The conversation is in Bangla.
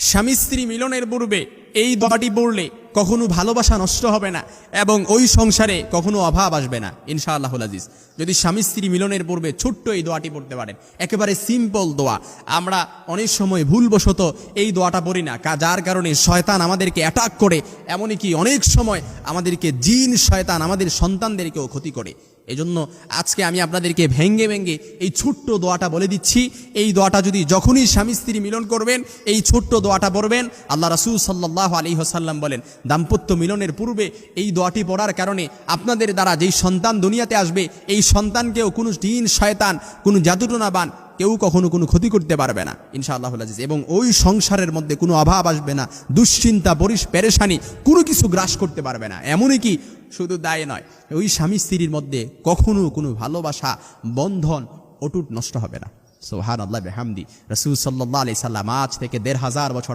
স্বামী স্ত্রী মিলনের পূর্বে এই দোয়াটি পড়লে কখনো ভালোবাসা নষ্ট হবে না এবং ওই সংসারে কখনো অভাব আসবে না ইনশাআল্লাহুল আজিজ। যদি স্বামী স্ত্রী মিলনের পূর্বে ছোট্ট এই দোয়াটি পড়তে পারেন, একেবারে সিম্পল দোয়া। আমরা অনেক সময় ভুলবশত এই দোয়াটা পড়ি না, যার কারণে শয়তান আমাদেরকে অ্যাটাক করে, এমনকি অনেক সময় আমাদেরকে জিন শয়তান আমাদের সন্তানদেরকেও ক্ষতি করে। এজন্য আজকে আমি আপনাদেরকে ভেঙ্গে ভেঙ্গে এই ছোট্ট দোয়াটা বলে দিচ্ছি। এই দোয়াটা যদি যখনই স্বামী স্ত্রী মিলন করবেন এই ছোট্ট দোয়াটা পড়বেন। আল্লাহ রাসূল সাল্লাল্লাহু আলাইহি ওয়াসাল্লাম বলেন, দাম্পত্য মিলনের পূর্বে এই দোয়াটি পড়ার কারণে আপনাদের দ্বারা যেই সন্তান দুনিয়াতে আসবে এই সন্তানকেও কোনো জিন শয়তান, কোনো জাদুটোনাবান কেউ কখনো কোনো ক্ষতি করতে পারবে না ইনশাআল্লাহুল আজিজ। এবং ওই সংসারের মধ্যে কোনো অভাব আসবে না, দুশ্চিন্তা পেরেশানি কোনো কিছু গ্রাস করতে পারবে না। এমনকি শুধু দায় নয়, ওই স্বামী স্ত্রীর মধ্যে কখনো কোনো ভালোবাসা বন্ধন অটুট নষ্ট হবে না। সুবহানাল্লাহ বিহামদি। রাসূল সাল্লাল্লাহু আলাইহি সাল্লাম আজ থেকে ১৫০০ বছর